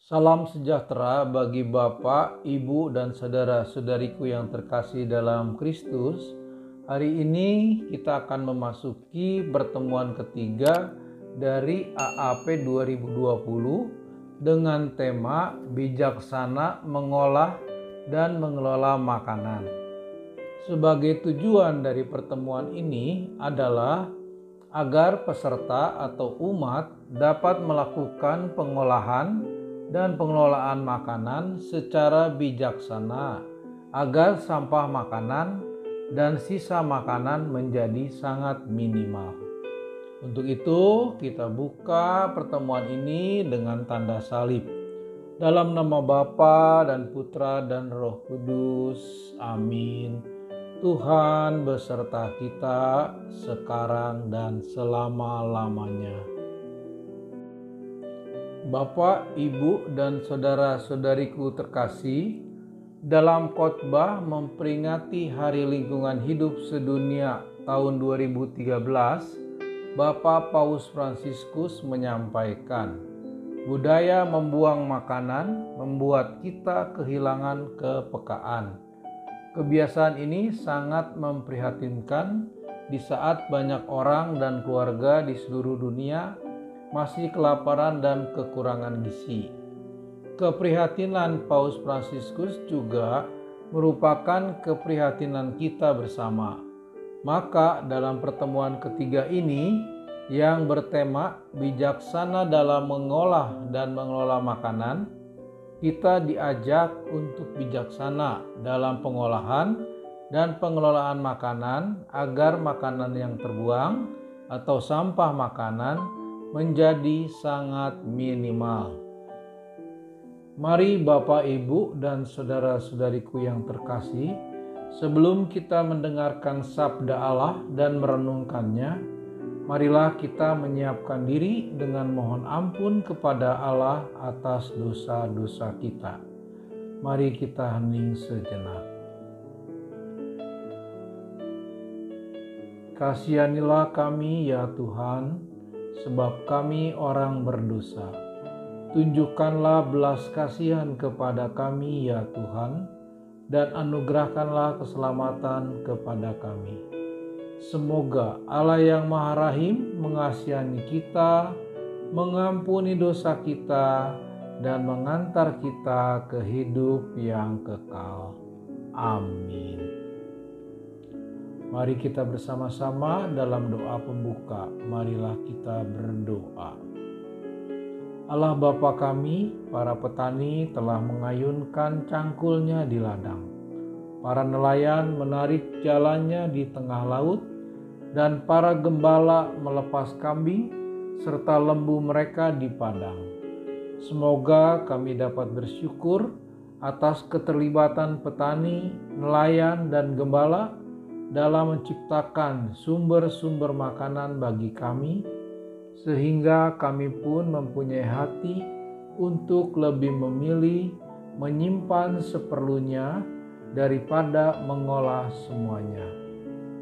Salam sejahtera bagi Bapak, Ibu, dan saudara-saudariku yang terkasih dalam Kristus. Hari ini kita akan memasuki pertemuan ketiga dari AAP 2020 dengan tema bijaksana mengolah dan mengelola makanan. Sebagai tujuan dari pertemuan ini adalah agar peserta atau umat dapat melakukan pengolahan dan pengelolaan makanan secara bijaksana agar sampah makanan dan sisa makanan menjadi sangat minimal. Untuk itu kita buka pertemuan ini dengan tanda salib. Dalam nama Bapa dan Putra dan Roh Kudus. Amin. Tuhan beserta kita sekarang dan selama-lamanya. Bapak, Ibu, dan saudara-saudariku terkasih, dalam khotbah memperingati Hari Lingkungan Hidup Sedunia tahun 2013, Bapak Paus Fransiskus menyampaikan, budaya membuang makanan membuat kita kehilangan kepekaan. Kebiasaan ini sangat memprihatinkan di saat banyak orang dan keluarga di seluruh dunia masih kelaparan dan kekurangan gizi. Keprihatinan Paus Fransiskus juga merupakan keprihatinan kita bersama. Maka dalam pertemuan ketiga ini yang bertema bijaksana dalam mengolah dan mengelola makanan, kita diajak untuk bijaksana dalam pengolahan dan pengelolaan makanan agar makanan yang terbuang atau sampah makanan menjadi sangat minimal. Mari Bapak, Ibu, dan saudara-saudariku yang terkasih, sebelum kita mendengarkan sabda Allah dan merenungkannya, marilah kita menyiapkan diri dengan mohon ampun kepada Allah atas dosa-dosa kita. Mari kita hening sejenak. Kasihanilah kami ya Tuhan, sebab kami orang berdosa. Tunjukkanlah belas kasihan kepada kami ya Tuhan, dan anugerahkanlah keselamatan kepada kami. Semoga Allah yang Maha Rahim mengasihani kita, mengampuni dosa kita, dan mengantar kita ke hidup yang kekal. Amin. Mari kita bersama-sama dalam doa pembuka. Marilah kita berdoa. Allah Bapa kami, para petani telah mengayunkan cangkulnya di ladang. Para nelayan menarik jalannya di tengah laut, dan para gembala melepas kambing serta lembu mereka di padang. Semoga kami dapat bersyukur atas keterlibatan petani, nelayan, dan gembala dalam menciptakan sumber-sumber makanan bagi kami, sehingga kami pun mempunyai hati untuk lebih memilih menyimpan seperlunya daripada mengolah semuanya.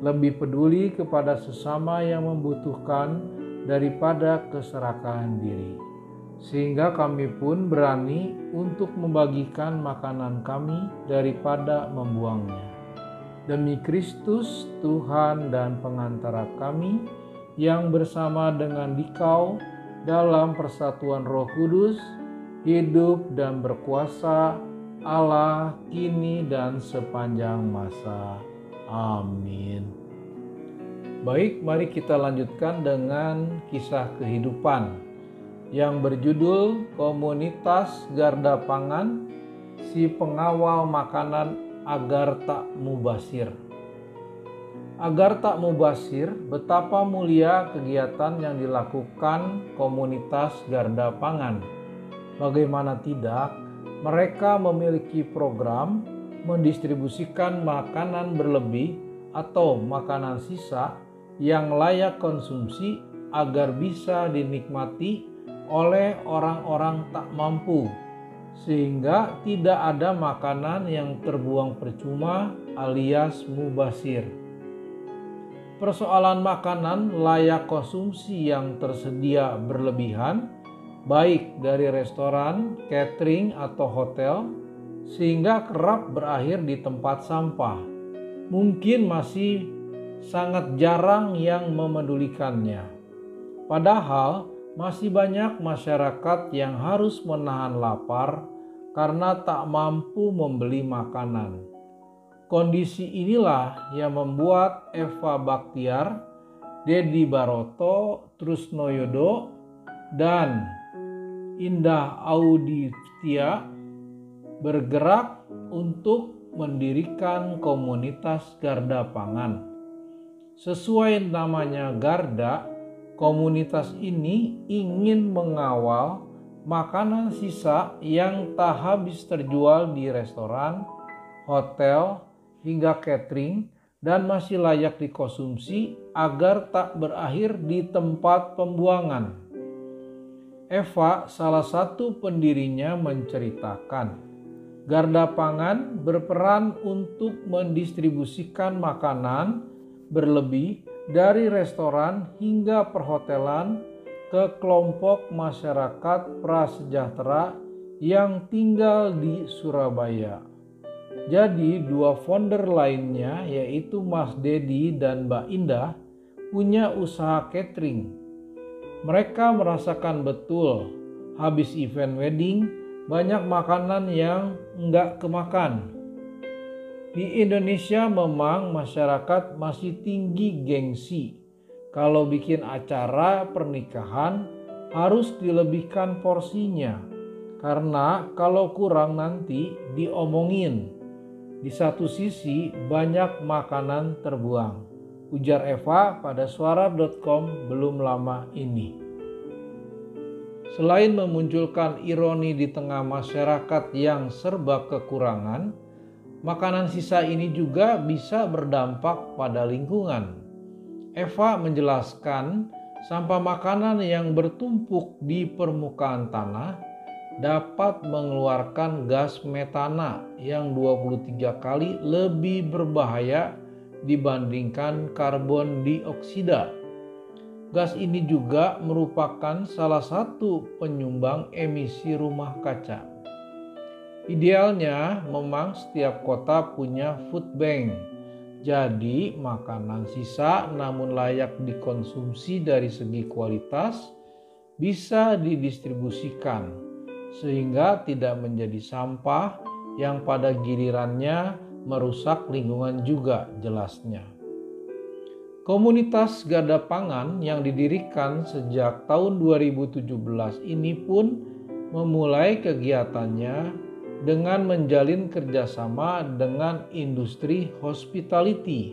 Lebih peduli kepada sesama yang membutuhkan daripada keserakahan diri, sehingga kami pun berani untuk membagikan makanan kami daripada membuangnya. Demi Kristus, Tuhan dan pengantara kami, yang bersama dengan Dikau dalam persatuan Roh Kudus, hidup dan berkuasa Allah kini dan sepanjang masa. Amin. Baik, mari kita lanjutkan dengan kisah kehidupan yang berjudul Komunitas Garda Pangan, si pengawal makanan agar tak mubasir. Agar tak mubasir, betapa mulia kegiatan yang dilakukan komunitas Garda Pangan. Bagaimana tidak, mereka memiliki program mendistribusikan makanan berlebih atau makanan sisa yang layak konsumsi agar bisa dinikmati oleh orang-orang tak mampu, sehingga tidak ada makanan yang terbuang percuma alias mubasir. Persoalan makanan layak konsumsi yang tersedia berlebihan baik dari restoran, catering, atau hotel, sehingga kerap berakhir di tempat sampah. Mungkin masih sangat jarang yang memedulikannya. Padahal masih banyak masyarakat yang harus menahan lapar karena tak mampu membeli makanan. Kondisi inilah yang membuat Eva Baktiar, Dedi Baroto, Trusnoyodo, dan Indah Audiftia bergerak untuk mendirikan komunitas Garda Pangan. Sesuai namanya Garda, komunitas ini ingin mengawal makanan sisa yang tak habis terjual di restoran, hotel, hingga catering dan masih layak dikonsumsi agar tak berakhir di tempat pembuangan. Eva, salah satu pendirinya, menceritakan, Garda Pangan berperan untuk mendistribusikan makanan berlebih dari restoran hingga perhotelan ke kelompok masyarakat prasejahtera yang tinggal di Surabaya. Jadi dua founder lainnya, yaitu Mas Dedi dan Mbak Indah, punya usaha catering. Mereka merasakan betul habis event wedding banyak makanan yang enggak kemakan. Di Indonesia memang masyarakat masih tinggi gengsi. Kalau bikin acara pernikahan harus dilebihkan porsinya. Karena kalau kurang nanti diomongin. Di satu sisi banyak makanan terbuang, ujar Eva pada suara.com belum lama ini. Selain memunculkan ironi di tengah masyarakat yang serba kekurangan, makanan sisa ini juga bisa berdampak pada lingkungan. Eva menjelaskan, sampah makanan yang bertumpuk di permukaan tanah dapat mengeluarkan gas metana yang 23 kali lebih berbahaya dibandingkan karbon dioksida. Gas ini juga merupakan salah satu penyumbang emisi rumah kaca. Idealnya memang setiap kota punya food bank. Jadi makanan sisa namun layak dikonsumsi dari segi kualitas bisa didistribusikan sehingga tidak menjadi sampah yang pada gilirannya merusak lingkungan juga, jelasnya. Komunitas Garda Pangan yang didirikan sejak tahun 2017 ini pun memulai kegiatannya dengan menjalin kerjasama dengan industri hospitality.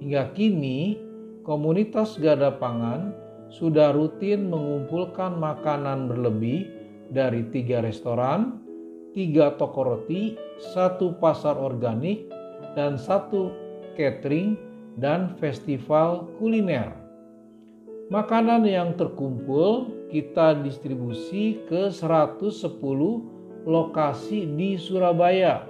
Hingga kini, komunitas Garda Pangan sudah rutin mengumpulkan makanan berlebih dari 3 restoran, 3 toko roti, 1 pasar organik, dan 1 catering dan festival kuliner. Makanan yang terkumpul kita distribusi ke 110 lokasi di Surabaya,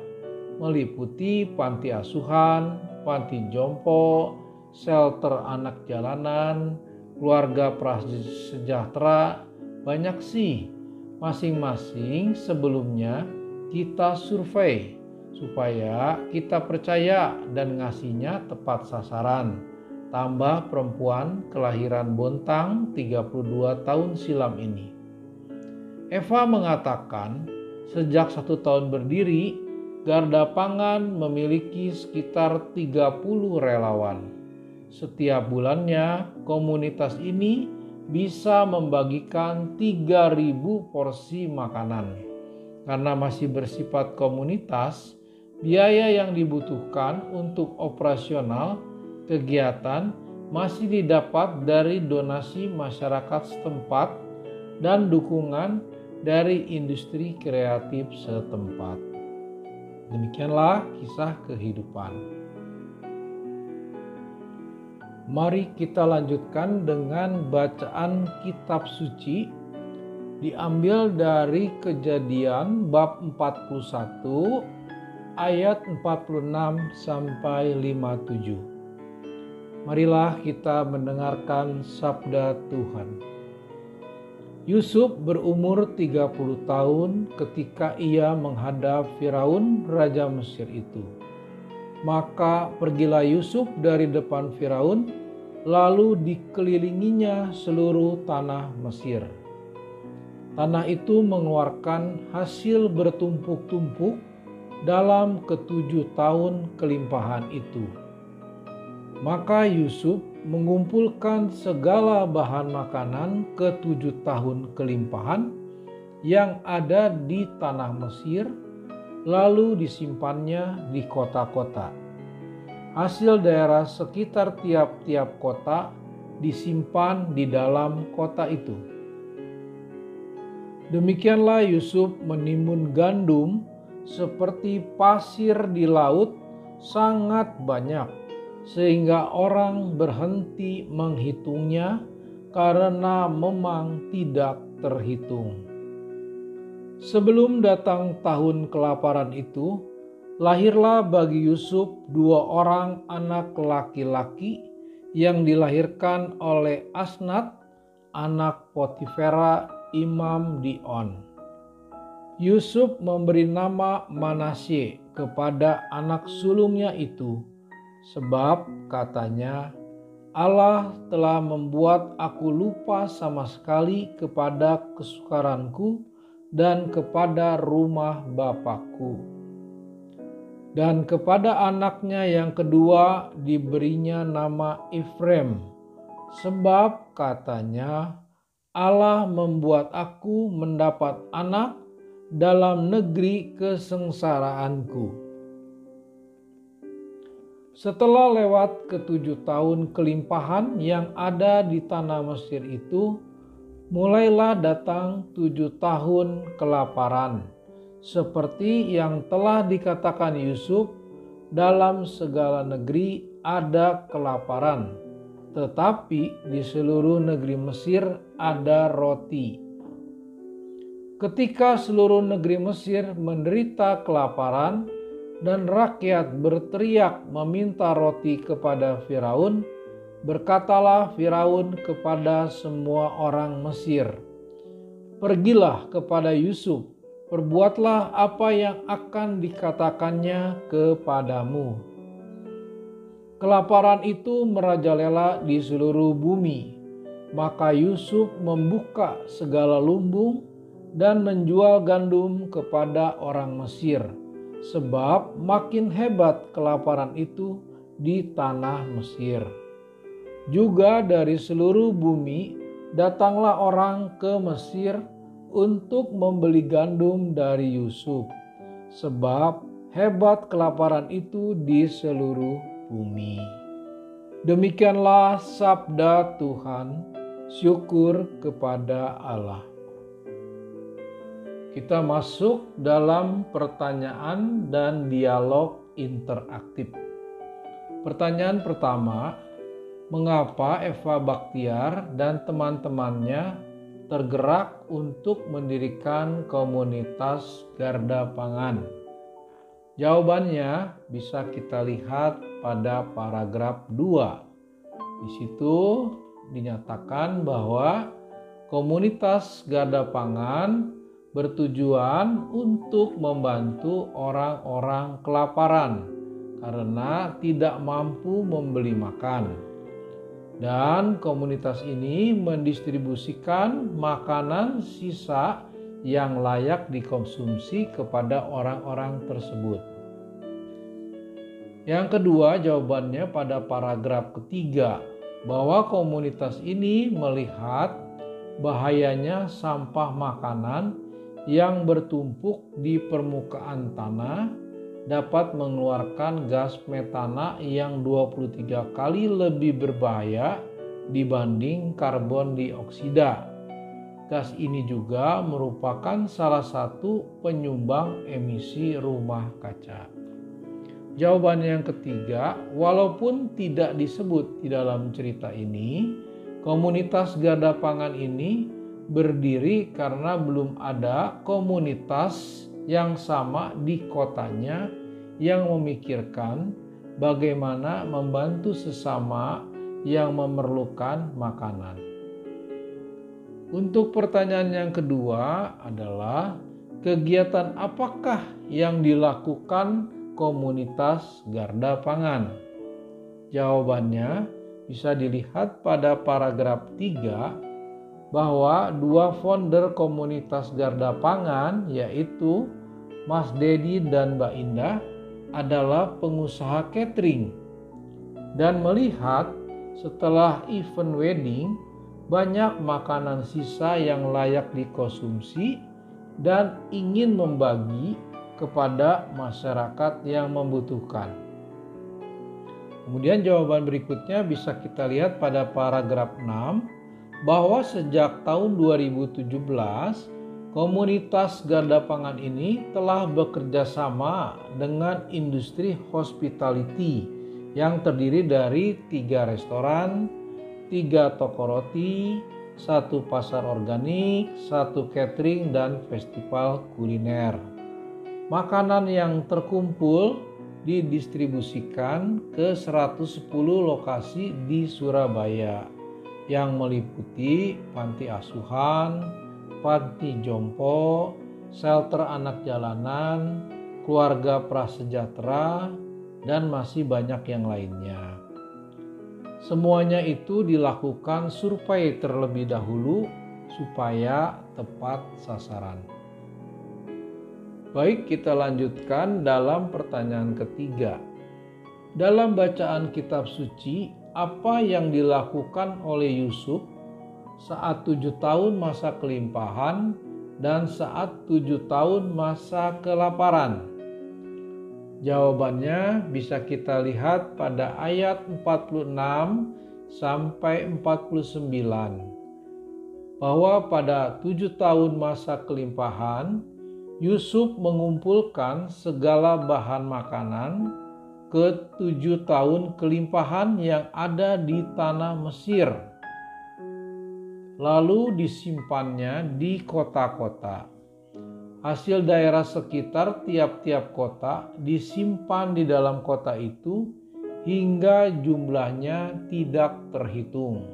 meliputi panti asuhan, panti jompo, shelter anak jalanan, keluarga prasejahtera, banyak sih. Masing-masing sebelumnya kita survei supaya kita percaya dan ngasihnya tepat sasaran. Tambah perempuan kelahiran Bontang 32 tahun silam ini. Eva mengatakan sejak 1 tahun berdiri, Garda Pangan memiliki sekitar 30 relawan. Setiap bulannya komunitas ini bisa membagikan 3.000 porsi makanan. Karena masih bersifat komunitas, biaya yang dibutuhkan untuk operasional kegiatan masih didapat dari donasi masyarakat setempat dan dukungan dari industri kreatif setempat. Demikianlah kisah kehidupan. Mari kita lanjutkan dengan bacaan kitab suci diambil dari Kejadian bab 41 ayat 46 sampai 57. Marilah kita mendengarkan sabda Tuhan. Yusuf berumur 30 tahun ketika ia menghadap Firaun raja Mesir itu. Maka pergilah Yusuf dari depan Firaun, lalu dikelilinginya seluruh tanah Mesir. Tanah itu mengeluarkan hasil bertumpuk-tumpuk dalam ke-7 tahun kelimpahan itu. Maka Yusuf mengumpulkan segala bahan makanan ke-7 tahun kelimpahan yang ada di tanah Mesir, lalu disimpannya di kota-kota. Hasil daerah sekitar tiap-tiap kota disimpan di dalam kota itu. Demikianlah Yusuf menimbun gandum seperti pasir di laut sangat banyak, sehingga orang berhenti menghitungnya karena memang tidak terhitung. Sebelum datang tahun kelaparan itu, lahirlah bagi Yusuf 2 orang anak laki-laki yang dilahirkan oleh Asnat, anak Potifera, imam di On. Yusuf memberi nama Manasye kepada anak sulungnya itu, sebab katanya, Allah telah membuat aku lupa sama sekali kepada kesukaranku dan kepada rumah bapakku. Dan kepada anaknya yang kedua diberinya nama Efrem, sebab katanya, Allah membuat aku mendapat anak dalam negeri kesengsaraanku. Setelah lewat ke-7 tahun kelimpahan yang ada di tanah Mesir itu, mulailah datang 7 tahun kelaparan, seperti yang telah dikatakan Yusuf, dalam segala negeri ada kelaparan, tetapi di seluruh negeri Mesir ada roti. Ketika seluruh negeri Mesir menderita kelaparan dan rakyat berteriak meminta roti kepada Firaun, berkatalah Firaun kepada semua orang Mesir, "Pergilah kepada Yusuf, perbuatlah apa yang akan dikatakannya kepadamu." Kelaparan itu merajalela di seluruh bumi, maka Yusuf membuka segala lumbung dan menjual gandum kepada orang Mesir, sebab makin hebat kelaparan itu di tanah Mesir. Juga dari seluruh bumi datanglah orang ke Mesir untuk membeli gandum dari Yusuf, sebab hebat kelaparan itu di seluruh bumi. Demikianlah sabda Tuhan, syukur kepada Allah. Kita masuk dalam pertanyaan dan dialog interaktif. Pertanyaan pertama, mengapa Eva Bakhtiar dan teman-temannya tergerak untuk mendirikan komunitas Garda Pangan? Jawabannya bisa kita lihat pada paragraf 2. Di situ dinyatakan bahwa komunitas Garda Pangan bertujuan untuk membantu orang-orang kelaparan karena tidak mampu membeli makan. Dan komunitas ini mendistribusikan makanan sisa yang layak dikonsumsi kepada orang-orang tersebut. Yang kedua, jawabannya pada paragraf ketiga, bahwa komunitas ini melihat bahayanya sampah makanan yang bertumpuk di permukaan tanah dapat mengeluarkan gas metana yang 23 kali lebih berbahaya dibanding karbon dioksida. Gas ini juga merupakan salah satu penyumbang emisi rumah kaca. Jawaban yang ketiga, walaupun tidak disebut di dalam cerita ini, komunitas Garda Pangan ini berdiri karena belum ada komunitas yang sama di kotanya yang memikirkan bagaimana membantu sesama yang memerlukan makanan. Untuk pertanyaan yang kedua adalah kegiatan apakah yang dilakukan komunitas Garda Pangan? Jawabannya bisa dilihat pada paragraf 3 bahwa dua founder komunitas Garda Pangan yaitu Mas Dedi dan Mbak Indah adalah pengusaha catering dan melihat setelah event wedding banyak makanan sisa yang layak dikonsumsi dan ingin membagi kepada masyarakat yang membutuhkan. Kemudian jawaban berikutnya bisa kita lihat pada paragraf 6 bahwa sejak tahun 2017 komunitas Garda Pangan ini telah bekerja sama dengan industri hospitality yang terdiri dari 3 restoran, 3 toko roti, 1 pasar organik, 1 catering, dan festival kuliner. Makanan yang terkumpul didistribusikan ke 110 lokasi di Surabaya yang meliputi panti asuhan, panti jompo, shelter anak jalanan, keluarga prasejahtera, dan masih banyak yang lainnya. Semuanya itu dilakukan survei terlebih dahulu supaya tepat sasaran. Baik, kita lanjutkan dalam pertanyaan ketiga. Dalam bacaan kitab suci, apa yang dilakukan oleh Yusuf saat 7 tahun masa kelimpahan dan saat 7 tahun masa kelaparan? Jawabannya bisa kita lihat pada ayat 46 sampai 49. Bahwa pada 7 tahun masa kelimpahan, Yusuf mengumpulkan segala bahan makanan ke 7 tahun kelimpahan yang ada di tanah Mesir. Lalu disimpannya di kota-kota. Hasil daerah sekitar tiap-tiap kota disimpan di dalam kota itu hingga jumlahnya tidak terhitung.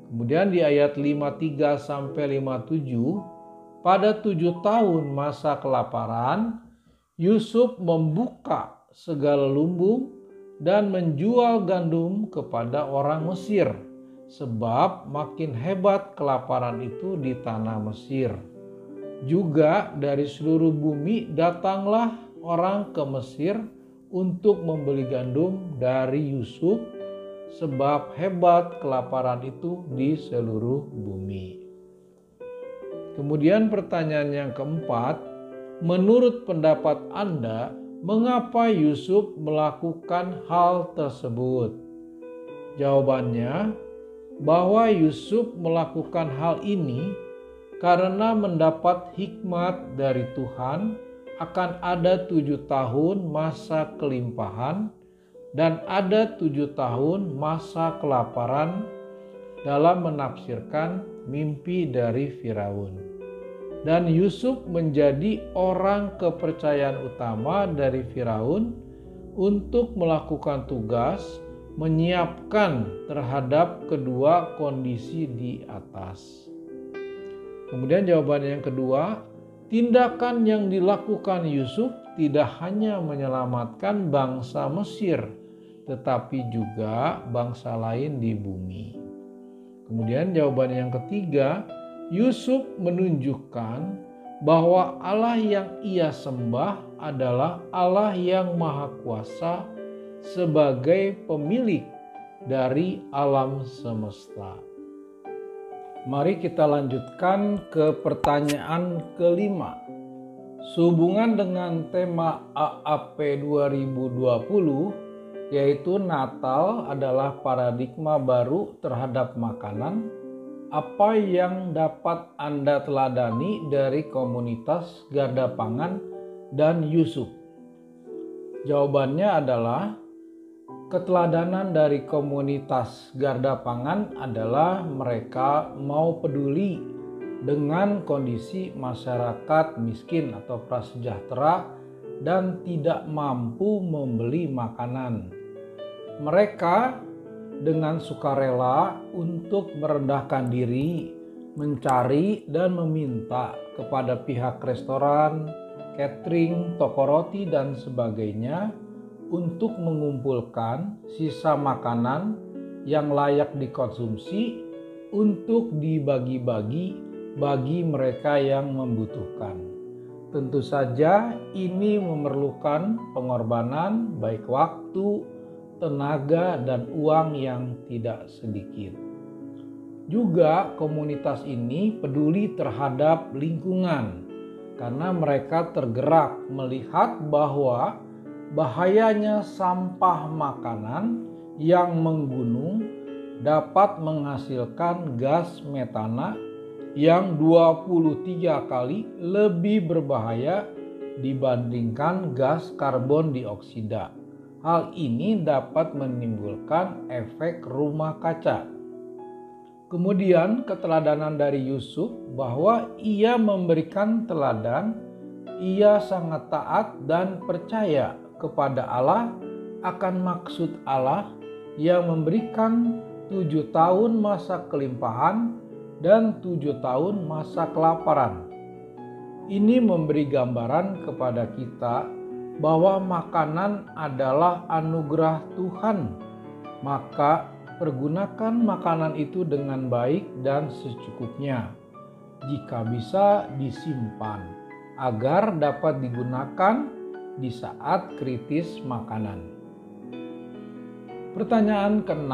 Kemudian di ayat 53 sampai 57, pada 7 tahun masa kelaparan, Yusuf membuka segala lumbung dan menjual gandum kepada orang Mesir, sebab makin hebat kelaparan itu di tanah Mesir. Juga dari seluruh bumi datanglah orang ke Mesir untuk membeli gandum dari Yusuf, sebab hebat kelaparan itu di seluruh bumi. Kemudian pertanyaan yang keempat, menurut pendapat Anda, mengapa Yusuf melakukan hal tersebut? Jawabannya, bahwa Yusuf melakukan hal ini karena mendapat hikmat dari Tuhan akan ada 7 tahun masa kelimpahan dan ada 7 tahun masa kelaparan dalam menafsirkan mimpi dari Firaun. Dan Yusuf menjadi orang kepercayaan utama dari Firaun untuk melakukan tugas menyiapkan terhadap kedua kondisi di atas. Kemudian jawaban yang kedua, tindakan yang dilakukan Yusuf tidak hanya menyelamatkan bangsa Mesir, tetapi juga bangsa lain di bumi. Kemudian jawaban yang ketiga, Yusuf menunjukkan bahwa Allah yang ia sembah adalah Allah yang Maha Kuasa sebagai pemilik dari alam semesta. Mari kita lanjutkan ke pertanyaan kelima. Sehubungan dengan tema AAP 2020, yaitu Natal adalah paradigma baru terhadap makanan, apa yang dapat Anda teladani dari komunitas Garda Pangan dan Yusuf? Jawabannya adalah keteladanan dari komunitas Garda Pangan adalah mereka mau peduli dengan kondisi masyarakat miskin atau prasejahtera dan tidak mampu membeli makanan. Mereka dengan sukarela untuk merendahkan diri mencari dan meminta kepada pihak restoran, catering, toko roti, dan sebagainya untuk mengumpulkan sisa makanan yang layak dikonsumsi untuk dibagi-bagi bagi mereka yang membutuhkan. Tentu saja ini memerlukan pengorbanan baik waktu, tenaga, dan uang yang tidak sedikit. Juga komunitas ini peduli terhadap lingkungan karena mereka tergerak melihat bahwa bahayanya sampah makanan yang menggunung dapat menghasilkan gas metana yang 23 kali lebih berbahaya dibandingkan gas karbon dioksida. Hal ini dapat menimbulkan efek rumah kaca. Kemudian keteladanan dari Yusuf bahwa ia memberikan teladan, ia sangat taat dan percaya kepada Allah akan maksud Allah yang memberikan 7 tahun masa kelimpahan dan 7 tahun masa kelaparan. Ini memberi gambaran kepada kita bahwa makanan adalah anugerah Tuhan, maka pergunakan makanan itu dengan baik dan secukupnya, jika bisa disimpan, agar dapat digunakan di saat kritis makanan. Pertanyaan ke-6,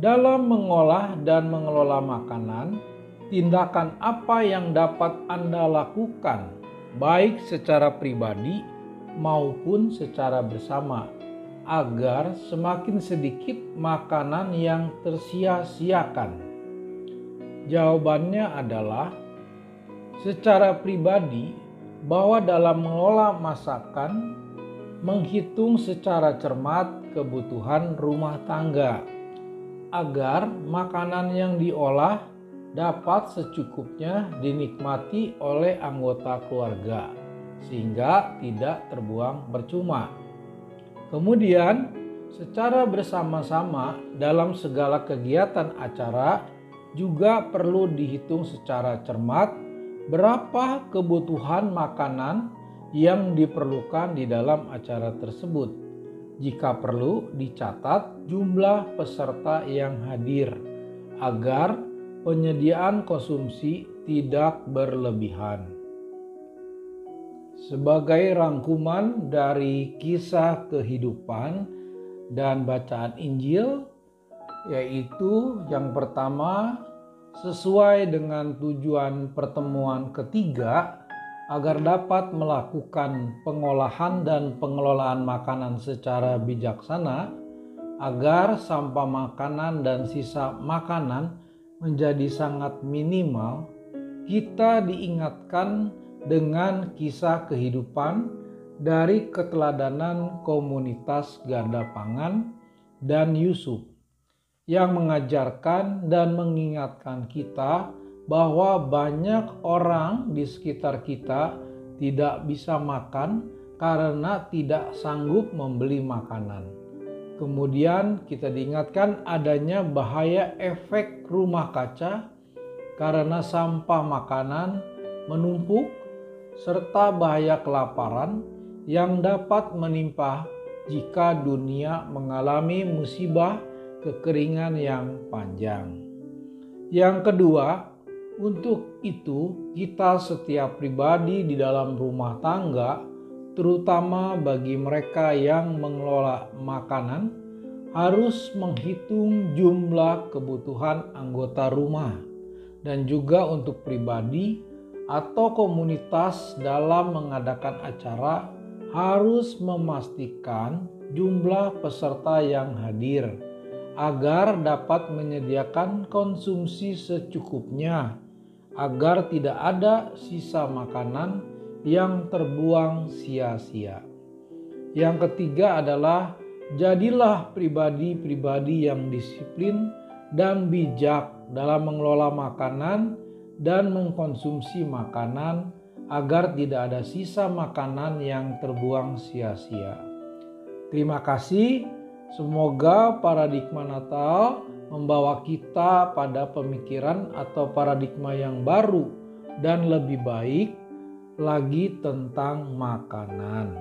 dalam mengolah dan mengelola makanan, tindakan apa yang dapat Anda lakukan, baik secara pribadi maupun secara bersama, agar semakin sedikit makanan yang tersia-siakan? Jawabannya adalah secara pribadi bahwa dalam mengelola masakan, menghitung secara cermat kebutuhan rumah tangga agar makanan yang diolah dapat secukupnya dinikmati oleh anggota keluarga sehingga tidak terbuang percuma. Kemudian, secara bersama-sama dalam segala kegiatan acara juga perlu dihitung secara cermat berapa kebutuhan makanan yang diperlukan di dalam acara tersebut. Jika perlu, dicatat jumlah peserta yang hadir agar penyediaan konsumsi tidak berlebihan. Sebagai rangkuman dari kisah kehidupan dan bacaan Injil, yaitu yang pertama, sesuai dengan tujuan pertemuan ketiga agar dapat melakukan pengolahan dan pengelolaan makanan secara bijaksana, agar sampah makanan dan sisa makanan menjadi sangat minimal, kita diingatkan dengan kisah kehidupan dari keteladanan komunitas Garda Pangan dan Yusuf yang mengajarkan dan mengingatkan kita bahwa banyak orang di sekitar kita tidak bisa makan karena tidak sanggup membeli makanan. Kemudian kita diingatkan adanya bahaya efek rumah kaca karena sampah makanan menumpuk, serta bahaya kelaparan yang dapat menimpa jika dunia mengalami musibah kekeringan yang panjang. Yang kedua, untuk itu kita setiap pribadi di dalam rumah tangga, terutama bagi mereka yang mengelola makanan, harus menghitung jumlah kebutuhan anggota rumah dan juga untuk pribadi atau komunitas dalam mengadakan acara harus memastikan jumlah peserta yang hadir agar dapat menyediakan konsumsi secukupnya, agar tidak ada sisa makanan yang terbuang sia-sia. Yang ketiga adalah jadilah pribadi-pribadi yang disiplin dan bijak dalam mengelola makanan dan mengkonsumsi makanan agar tidak ada sisa makanan yang terbuang sia-sia. Terima kasih. Semoga paradigma Natal membawa kita pada pemikiran atau paradigma yang baru dan lebih baik lagi tentang makanan.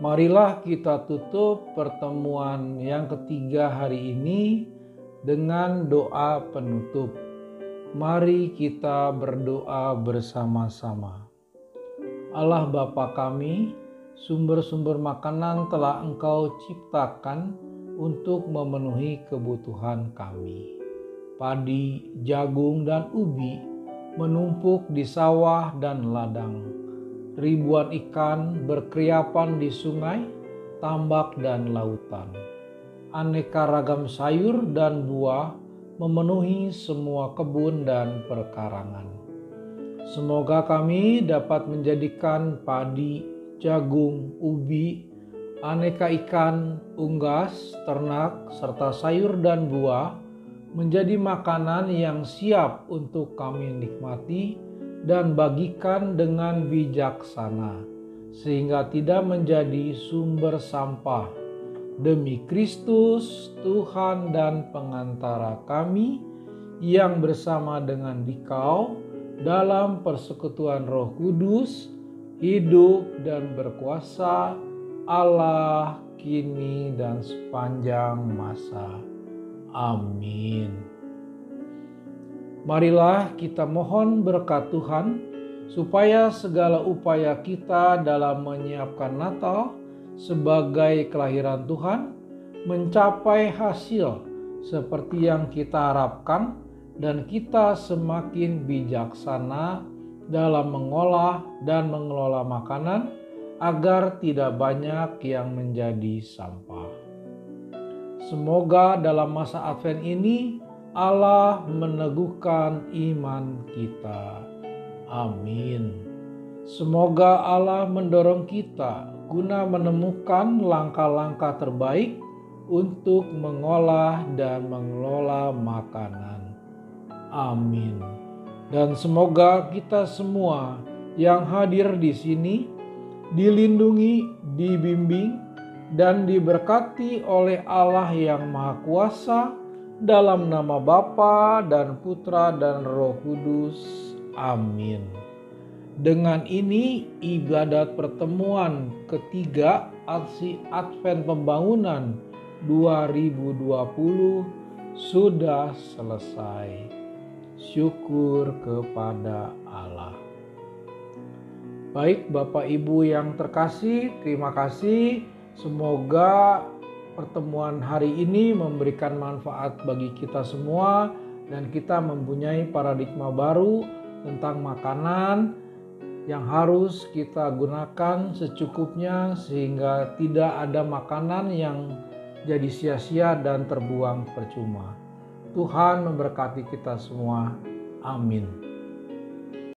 Marilah kita tutup pertemuan yang ketiga hari ini dengan doa penutup. Mari kita berdoa bersama-sama. Allah Bapa kami, sumber-sumber makanan telah Engkau ciptakan untuk memenuhi kebutuhan kami. Padi, jagung, dan ubi menumpuk di sawah dan ladang. Ribuan ikan berkeriapan di sungai, tambak, dan lautan. Aneka ragam sayur dan buah memenuhi semua kebun dan perkarangan. Semoga kami dapat menjadikan padi, jagung, ubi, aneka ikan, unggas, ternak, serta sayur dan buah menjadi makanan yang siap untuk kami nikmati dan bagikan dengan bijaksana, sehingga tidak menjadi sumber sampah. Demi Kristus, Tuhan dan pengantara kami, yang bersama dengan Dikau dalam persekutuan Roh Kudus, hidup dan berkuasa Allah kini dan sepanjang masa. Amin. Marilah kita mohon berkat Tuhan supaya segala upaya kita dalam menyiapkan Natal sebagai kelahiran Tuhan mencapai hasil seperti yang kita harapkan dan kita semakin bijaksana dalam mengolah dan mengelola makanan agar tidak banyak yang menjadi sampah. Semoga dalam masa Advent ini Allah meneguhkan iman kita. Amin. Semoga Allah mendorong kita guna menemukan langkah-langkah terbaik untuk mengolah dan mengelola makanan. Amin. Dan semoga kita semua yang hadir di sini dilindungi, dibimbing, dan diberkati oleh Allah yang Maha Kuasa dalam nama Bapa dan Putra dan Roh Kudus. Amin. Dengan ini ibadat pertemuan ketiga aksi Advent Pembangunan 2020 sudah selesai. Syukur kepada Allah. Baik Bapak Ibu yang terkasih, terima kasih. Semoga pertemuan hari ini memberikan manfaat bagi kita semua dan kita mempunyai paradigma baru tentang makanan yang harus kita gunakan secukupnya sehingga tidak ada makanan yang jadi sia-sia dan terbuang percuma. Tuhan memberkati kita semua. Amin.